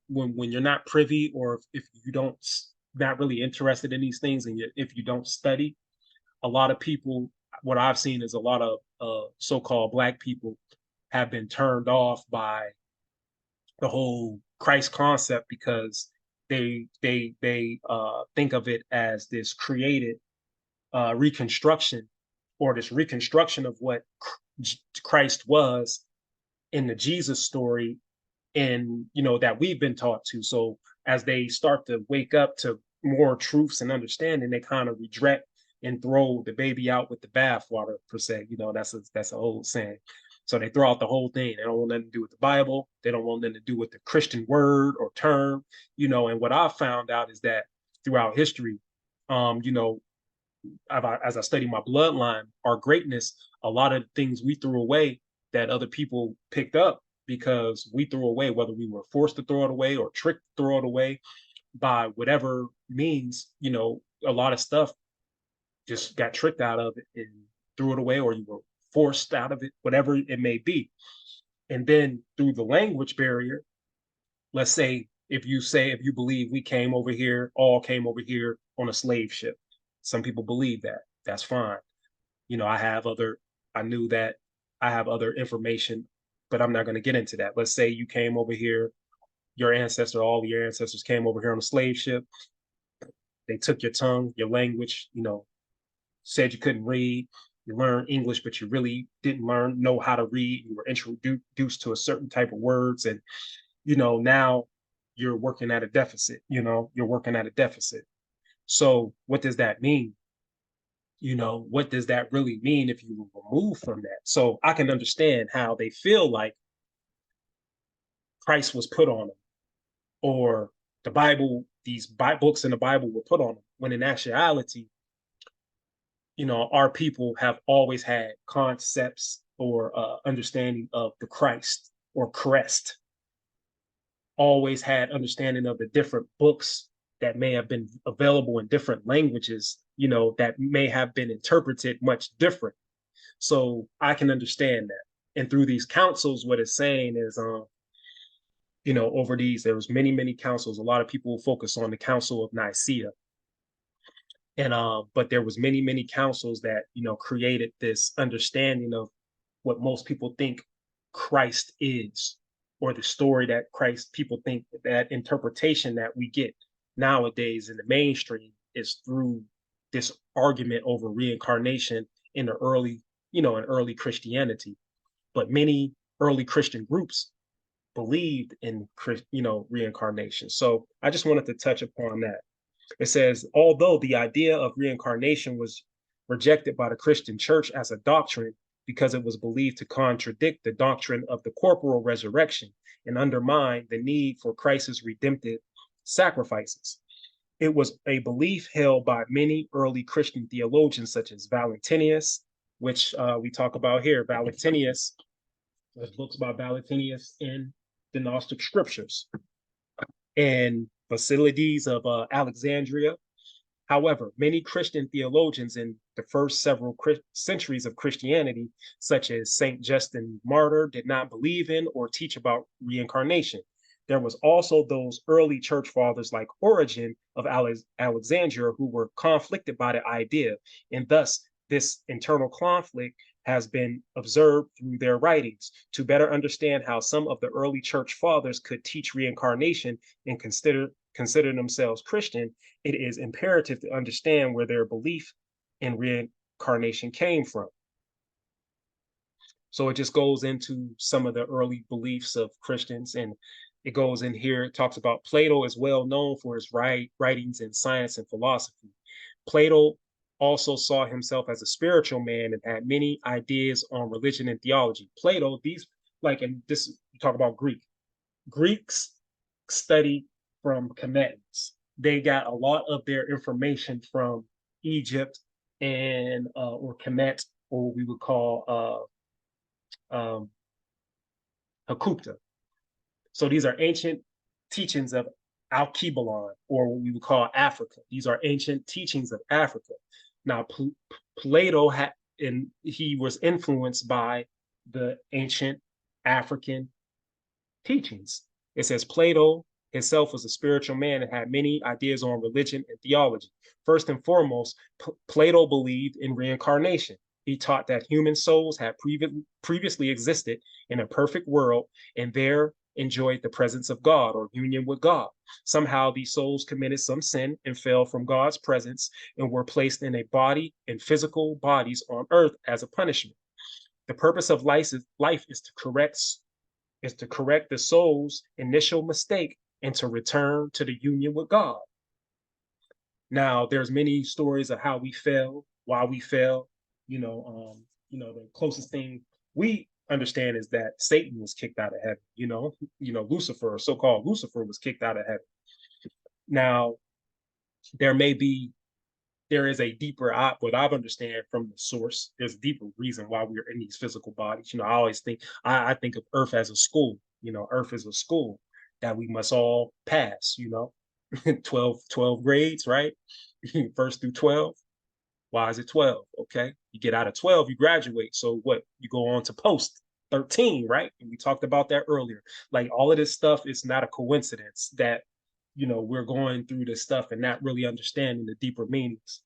you're not privy, or if you don't, not really interested in these things, and if you don't study, a lot of people, what I've seen is a lot of so-called Black people have been turned off by the whole Christ concept, because they think of it as this created reconstruction, or this reconstruction of what Christ was, in the Jesus story, and you know that we've been taught to. So as they start to wake up to more truths and understanding, they kind of reject and throw the baby out with the bathwater, per se. You know, that's an old saying. So they throw out the whole thing. They don't want nothing to do with the Bible. They don't want nothing to do with the Christian word or term. You know, and what I found out is that throughout history, you know, as I study my bloodline, our greatness, a lot of things we threw away that other people picked up because we threw away, whether we were forced to throw it away or tricked to throw it away by whatever means. You know, a lot of stuff just got tricked out of it and threw it away, or you were forced out of it, whatever it may be. And then through the language barrier, let's say if you believe we came over here, all came over here on a slave ship. Some people believe that. That's fine. You know, I knew that I have other information, but I'm not going to get into that. Let's say you came over here, all your ancestors came over here on a slave ship. They took your tongue, your language, you know, said you couldn't read. You learned English, but you really didn't know how to read. You were introduced to a certain type of words. And, you know, now you're working at a deficit, you're working at a deficit. So what does that mean? You know, what does that really mean if you remove from that? So I can understand how they feel like Christ was put on them, or the Bible, these books in the Bible were put on them, when in actuality, you know, our people have always had concepts or understanding of the Christ or KRYST, always had understanding of the different books that may have been available in different languages, you know, that may have been interpreted much different. So I can understand that. And through these councils, what it's saying is, you know, over these, there was many councils. A lot of people focus on the Council of Nicaea. And but there was many councils that, you know, created this understanding of what most people think Christ is, or the story that Christ, people think that interpretation that we get nowadays in the mainstream is through this argument over reincarnation in the early, you know, in early Christianity. But many early Christian groups believed in, you know, reincarnation. So I just wanted to touch upon that. It says, although the idea of reincarnation was rejected by the Christian church as a doctrine because it was believed to contradict the doctrine of the corporal resurrection and undermine the need for Christ's redemptive sacrifices, it was a belief held by many early Christian theologians such as Valentinus, which we talk about here. Valentinus, there's books about Valentinus in the Gnostic scriptures, and Basilides of Alexandria. However, many Christian theologians in the first several centuries of Christianity, such as Saint Justin Martyr, did not believe in or teach about reincarnation. There was also those early church fathers like Origen of Alexandria who were conflicted by the idea, and thus this internal conflict has been observed through their writings. To better understand how some of the early church fathers could teach reincarnation and consider themselves Christian, it is imperative to understand where their belief in reincarnation came from. So it just goes into some of the early beliefs of Christians, and it goes in here. It talks about Plato is well known for his writings in science and philosophy. Plato also saw himself as a spiritual man and had many ideas on religion and theology. Plato, and this, you talk about Greeks study from Kemetans. They got a lot of their information from Egypt and or Kemet, or what we would call Hakupta. So these are ancient teachings of Alkebalon, or what we would call Africa. These are ancient teachings of Africa. Now, Plato he was influenced by the ancient African teachings. It says Plato himself was a spiritual man and had many ideas on religion and theology. First and foremost, Plato believed in reincarnation. He taught that human souls had previously existed in a perfect world and there enjoyed the presence of God or union with God. Somehow these souls committed some sin and fell from God's presence and were placed in a body and physical bodies on earth as a punishment. The purpose of life is to correct is to correct the soul's initial mistake and to return to the union with God. Now, there's many stories of how we fell, why we fell. The closest thing we understand is that Satan was kicked out of heaven. Lucifer, so-called Lucifer, was kicked out of heaven. Now, there may be there is a deeper, what I've understand from the source, there's a deeper reason why we're in these physical bodies. I always think, I think of Earth as a school. Earth is a school that we must all pass, 12 grades, right? First through 12. Why is it 12? Okay. You get out of 12, you graduate. So what? You go on to post 13, right? And we talked about that earlier. Like, all of this stuff is not a coincidence that we're going through this stuff and not really understanding the deeper meanings.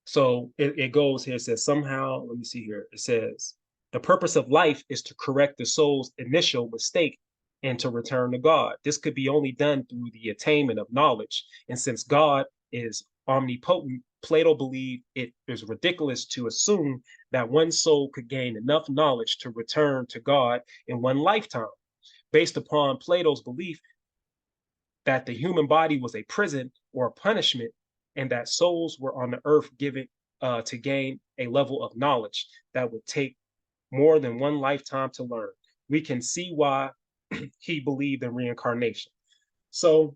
So it goes here, it says, somehow, let me see here. It says, the purpose of life is to correct the soul's initial mistake and to return to God. This could be only done through the attainment of knowledge. And since God is omnipotent, Plato believed it is ridiculous to assume that one soul could gain enough knowledge to return to God in one lifetime. Based upon Plato's belief that the human body was a prison or a punishment, and that souls were on the earth given to gain a level of knowledge that would take more than one lifetime to learn. We can see why he believed in reincarnation. So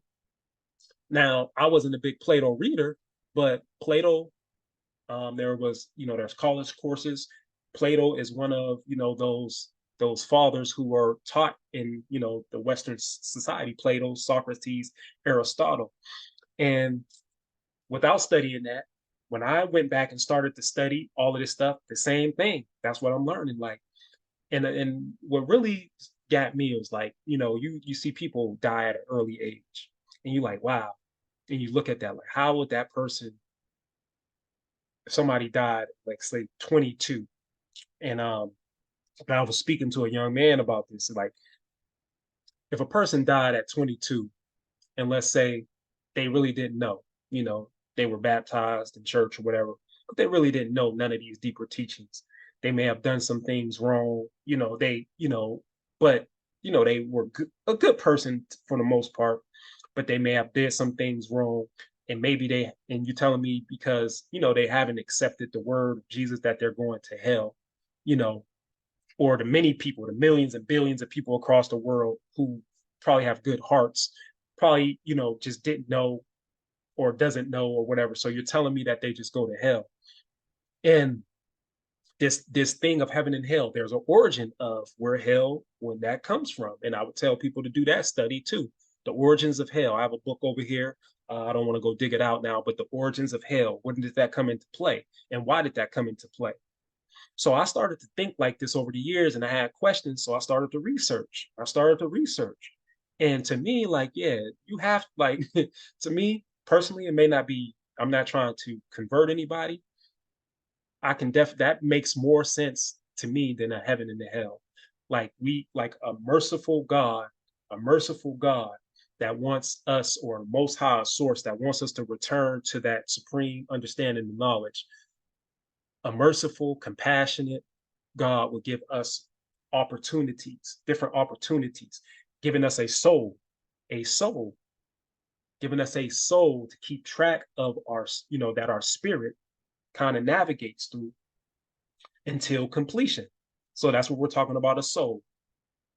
now, I wasn't a big Plato reader, but Plato, there's college courses. Plato is one of those fathers who were taught in the Western society: Plato, Socrates, Aristotle. And without studying that, when I went back and started to study all of this stuff, the same thing. That's what I'm learning. Like, and what really got me was, like, you see people die at an early age, and you're like, wow. And you look at that, like, how would that person, if somebody died, like, say 22, and I was speaking to a young man about this, like, if a person died at 22, and let's say they really didn't know, they were baptized in church or whatever, but they really didn't know none of these deeper teachings. They may have done some things wrong, but they were a good person for the most part, but they may have did some things wrong. And maybe and you're telling me because, they haven't accepted the word of Jesus, that they're going to hell, you know, or the many people, the millions and billions of people across the world who probably have good hearts, probably, just didn't know or doesn't know or whatever. So you're telling me that they just go to hell. And this thing of heaven and hell, there's an origin of where hell, when that comes from. And I would tell people to do that study too. The origins of hell. I have a book over here. I don't want to go dig it out now, but the origins of hell. When did that come into play? And why did that come into play? So I started to think like this over the years, and I had questions. So I started to research. And to me, like, yeah, you have, like, to me personally, it may not be, I'm not trying to convert anybody. That makes more sense to me than a heaven and a hell. Like a merciful God that wants us, or most high source that wants us to return to that supreme understanding and knowledge. A merciful, compassionate God will give us opportunities, different opportunities, giving us a soul, giving us a soul to keep track of that our spirit kind of navigates through until completion. So that's what we're talking about, a soul.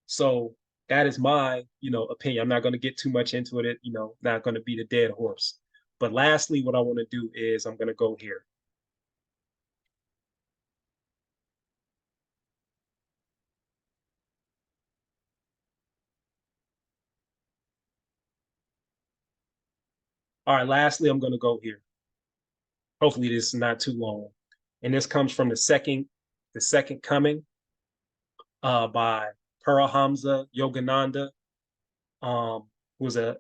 So that is my, opinion. I'm not going to get too much into it, not going to beat a dead horse. But lastly, what I want to do is I'm going to go here. All right, lastly, I'm going to go here. Hopefully this is not too long. And this comes from the second coming by Parahamsa Yogananda, um, who's an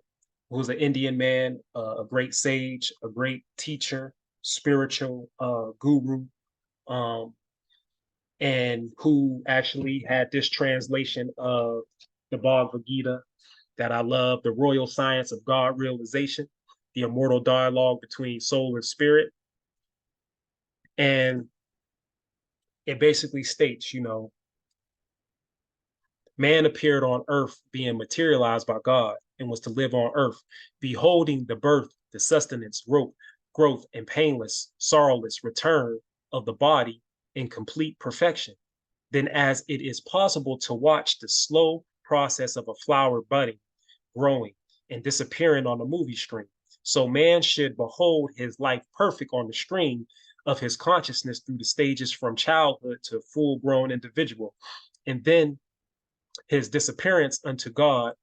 Indian man, a great sage, a great teacher, spiritual guru, um, and who actually had this translation of the Bhagavad Gita that I love, The Royal Science of God Realization, the immortal dialogue between soul and spirit. And it basically states, Man appeared on earth being materialized by God and was to live on earth, beholding the birth, the sustenance, growth, and painless, sorrowless return of the body in complete perfection. Then, as it is possible to watch the slow process of a flower budding, growing, and disappearing on the movie screen, so man should behold his life perfect on the screen of his consciousness through the stages from childhood to full grown individual, and then his disappearance unto God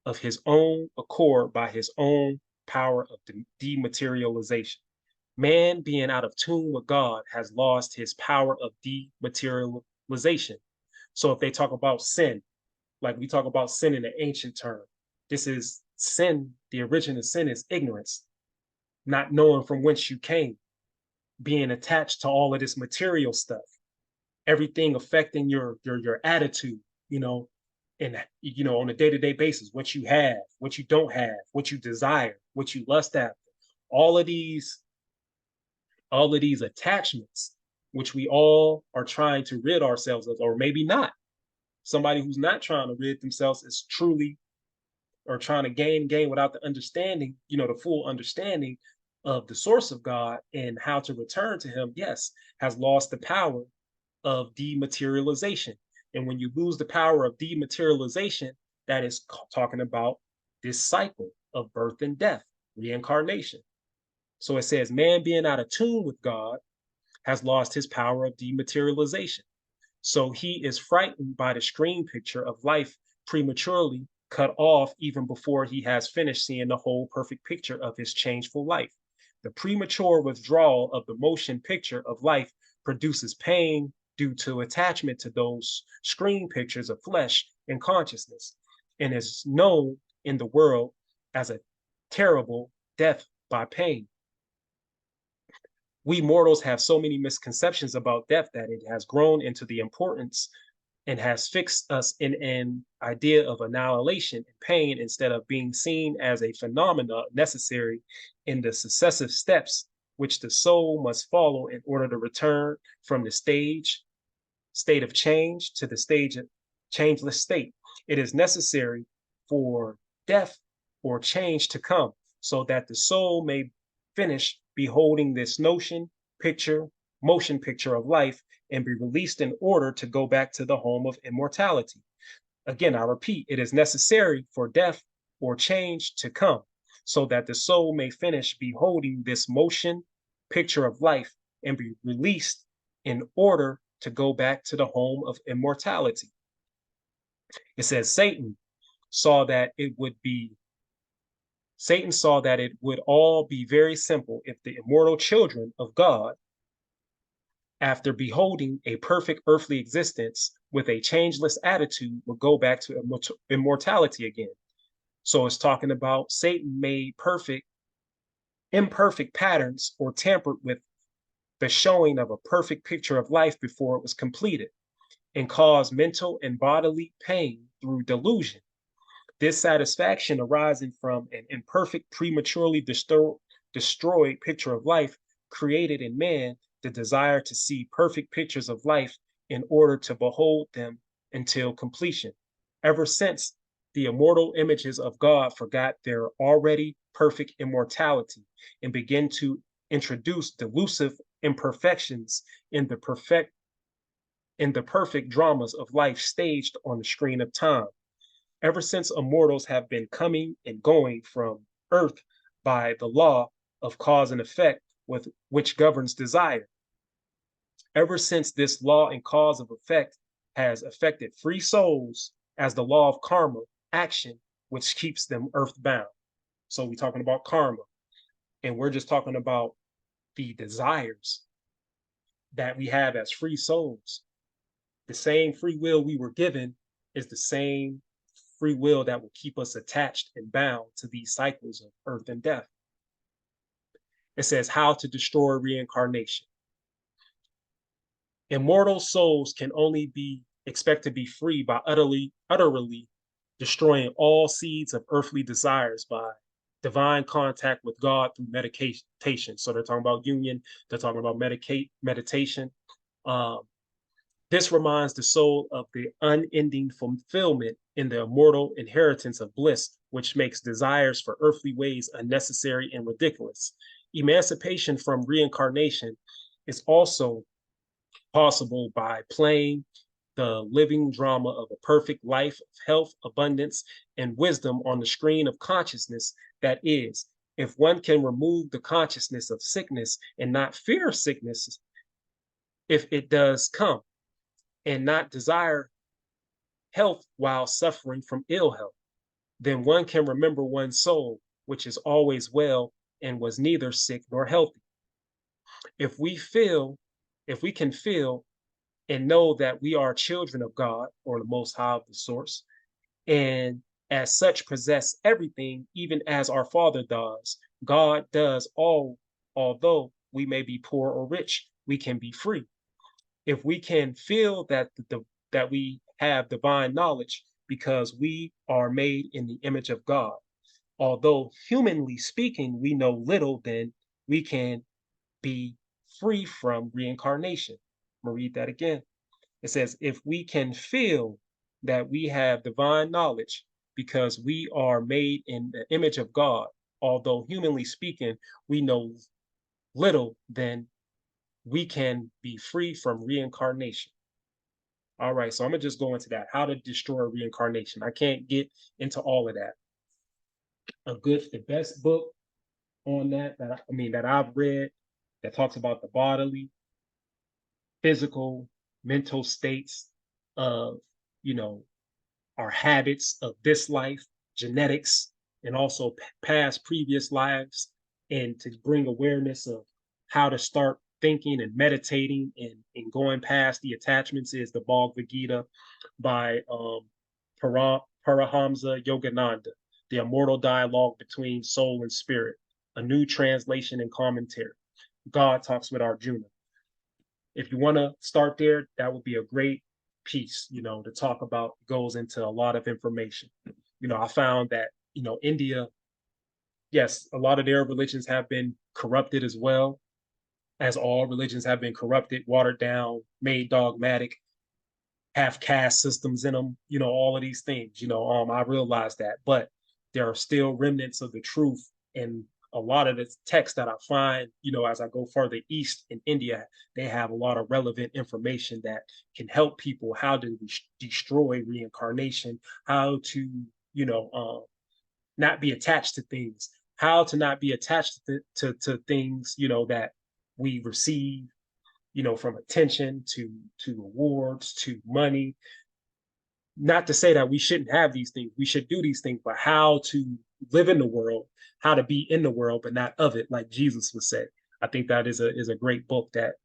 of his own accord by his own power of dematerialization. Man, being out of tune with God, has lost his power of dematerialization. So if they talk about sin, like we talk about sin in the ancient term, this is sin. The origin of sin is ignorance, not knowing from whence you came, being attached to all of this material stuff, everything affecting your attitude, you know, and on a day-to-day basis, what you have, what you don't have, what you desire, what you lust after, all of these, all of these attachments, which we all are trying to rid ourselves of, or maybe not. Somebody who's not trying to rid themselves is truly, or trying to gain without the understanding, the full understanding of the source of God and how to return to him, yes, has lost the power of dematerialization. And when you lose the power of dematerialization, that is talking about this cycle of birth and death, reincarnation. So it says, man being out of tune with God has lost his power of dematerialization. So he is frightened by the screen picture of life prematurely cut off even before he has finished seeing the whole perfect picture of his changeful life. The premature withdrawal of the motion picture of life produces pain due to attachment to those screen pictures of flesh and consciousness, and is known in the world as a terrible death by pain. We mortals have so many misconceptions about death that it has grown into the importance and has fixed us in an idea of annihilation and pain instead of being seen as a phenomena necessary in the successive steps which the soul must follow in order to return from the state of change to the stage of changeless state. It is necessary for death or change to come so that the soul may finish beholding this motion picture of life and be released in order to go back to the home of immortality. Again, I repeat, it is necessary for death or change to come so that the soul may finish beholding this motion picture of life and be released in order to go back to the home of immortality. It says Satan saw that it would all be very simple if the immortal children of God, after beholding a perfect earthly existence with a changeless attitude, would go back to immortality again. So it's talking about Satan made imperfect patterns or tampered with the showing of a perfect picture of life before it was completed and caused mental and bodily pain through delusion. This satisfaction arising from an imperfect, prematurely destroyed picture of life created in man the desire to see perfect pictures of life in order to behold them until completion. Ever since the immortal images of God forgot their already perfect immortality and began to introduce delusive imperfections in the perfect dramas of life staged on the screen of time. Ever since immortals have been coming and going from earth by the law of cause and effect with which governs desire. Ever since this law and cause of effect has affected free souls as the law of karma, action, which keeps them earthbound. So we're talking about karma, and we're just talking about the desires that we have as free souls. The same free will we were given is the same free will that will keep us attached and bound to these cycles of birth and death. It says how to destroy reincarnation. Immortal souls can only be expect to be free by utterly destroying all seeds of earthly desires by divine contact with God through meditation. So they're talking about union, they're talking about meditation. This reminds the soul of the unending fulfillment in the immortal inheritance of bliss, which makes desires for earthly ways unnecessary and ridiculous. Emancipation from reincarnation is also possible by playing the living drama of a perfect life of health, abundance, and wisdom on the screen of consciousness that is. If one can remove the consciousness of sickness and not fear sickness, if it does come, and not desire health while suffering from ill health, then one can remember one's soul, which is always well and was neither sick nor healthy. If we feel, if we can feel and know that we are children of God or the Most High of the Source, and as such possess everything, even as our Father does, God does all, although we may be poor or rich, we can be free. If we can feel that that we have divine knowledge because we are made in the image of God, although humanly speaking, we know little, then we can be free from reincarnation. I'm gonna read that again. It says, if we can feel that we have divine knowledge because we are made in the image of God, although humanly speaking, we know little, then we can be free from reincarnation. All right, so I'm gonna just go into that. How to destroy reincarnation. I can't get into all of that. The best book on that I've read that talks about the bodily, physical, mental states of, you know, our habits of this life, genetics, and also past previous lives, and to bring awareness of how to start thinking and meditating and going past the attachments is the Bhagavad Gita by Parahamsa Yogananda, The Immortal Dialogue Between Soul and Spirit, a new translation and commentary. God Talks with Arjuna. If you want to start there, that would be a great piece, to talk about. Goes into a lot of information. I found that, India, yes, a lot of their religions have been corrupted as well, as all religions have been corrupted, watered down, made dogmatic, have caste systems in them, all of these things. I realize that, but there are still remnants of the truth. And a lot of the text that I find, as I go further east in India, they have a lot of relevant information that can help people how to destroy reincarnation, how to, not be attached to things, how to not be attached to things, that we receive, from attention to awards to money. Not to say that we shouldn't have these things, we should do these things, but how to live in the world, how to be in the world, but not of it, like Jesus would say. I think that is a great book that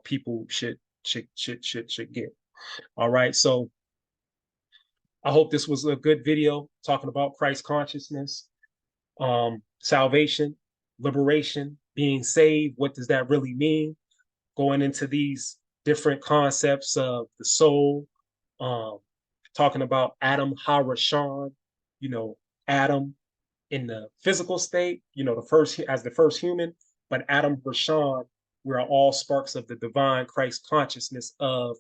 people should get. All right, so I hope this was a good video talking about Christ consciousness, salvation, liberation, being saved. What does that really mean? Going into these different concepts of the soul, um, talking about Adam Harashan, Adam in the physical state, the first human, but Adam Harashan, we're all sparks of the divine Christ consciousness of,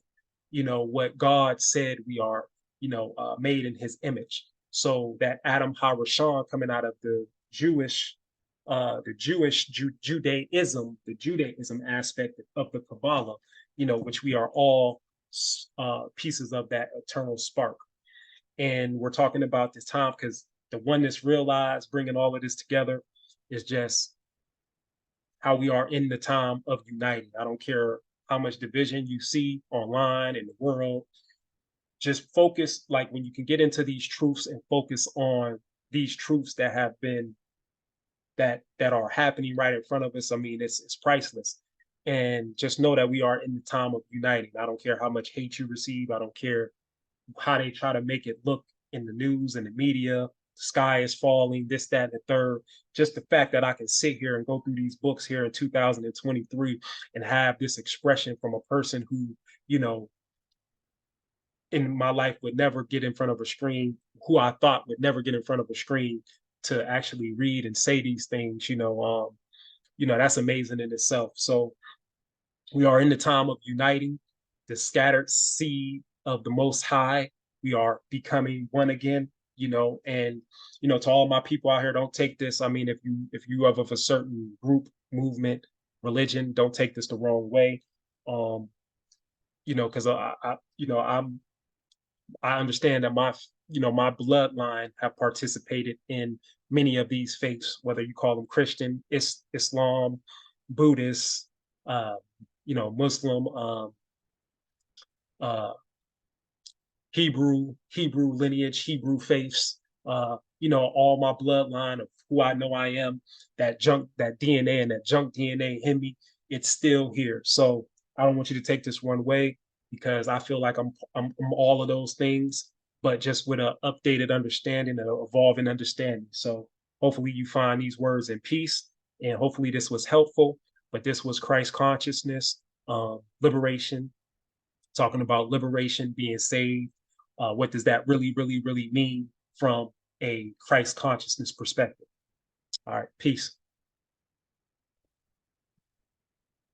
what God said we are, made in his image. So that Adam Harashan coming out of Judaism, the Judaism aspect of the Kabbalah, which we are all pieces of that eternal spark. And we're talking about this time because the oneness realized, bringing all of this together, is just how we are in the time of uniting. I don't care how much division you see online in the world. Just focus, like when you can get into these truths and focus on these truths that have been that are happening right in front of us. I mean, it's priceless. And just know that we are in the time of uniting. I don't care how much hate you receive. I don't care how they try to make it look in the news and the media. The sky is falling, this, that, and the third. Just the fact that I can sit here and go through these books here in 2023 and have this expression from a person who, in my life would never get in front of a screen, who I thought would never get in front of a screen to actually read and say these things, that's amazing in itself. So we are in the time of uniting. the scattered seed of the Most High. We are becoming one again, and to all my people out here, don't take this. I mean, if you of a certain group, movement, religion, don't take this the wrong way. Because I understand that my bloodline have participated in many of these faiths, whether you call them Christian, Islam, Buddhist, uh, Muslim, uh, Hebrew lineage, Hebrew faiths, all my bloodline of who I know I am, that DNA and that junk DNA in me, it's still here. So I don't want you to take this one way, because I feel like I'm all of those things, but just with an updated understanding, an evolving understanding. So hopefully you find these words in peace, and hopefully this was helpful. But this was KRYST Consciousness, liberation, talking about liberation, being saved. What does that really, really, really mean from a KRYST consciousness perspective? All right, peace.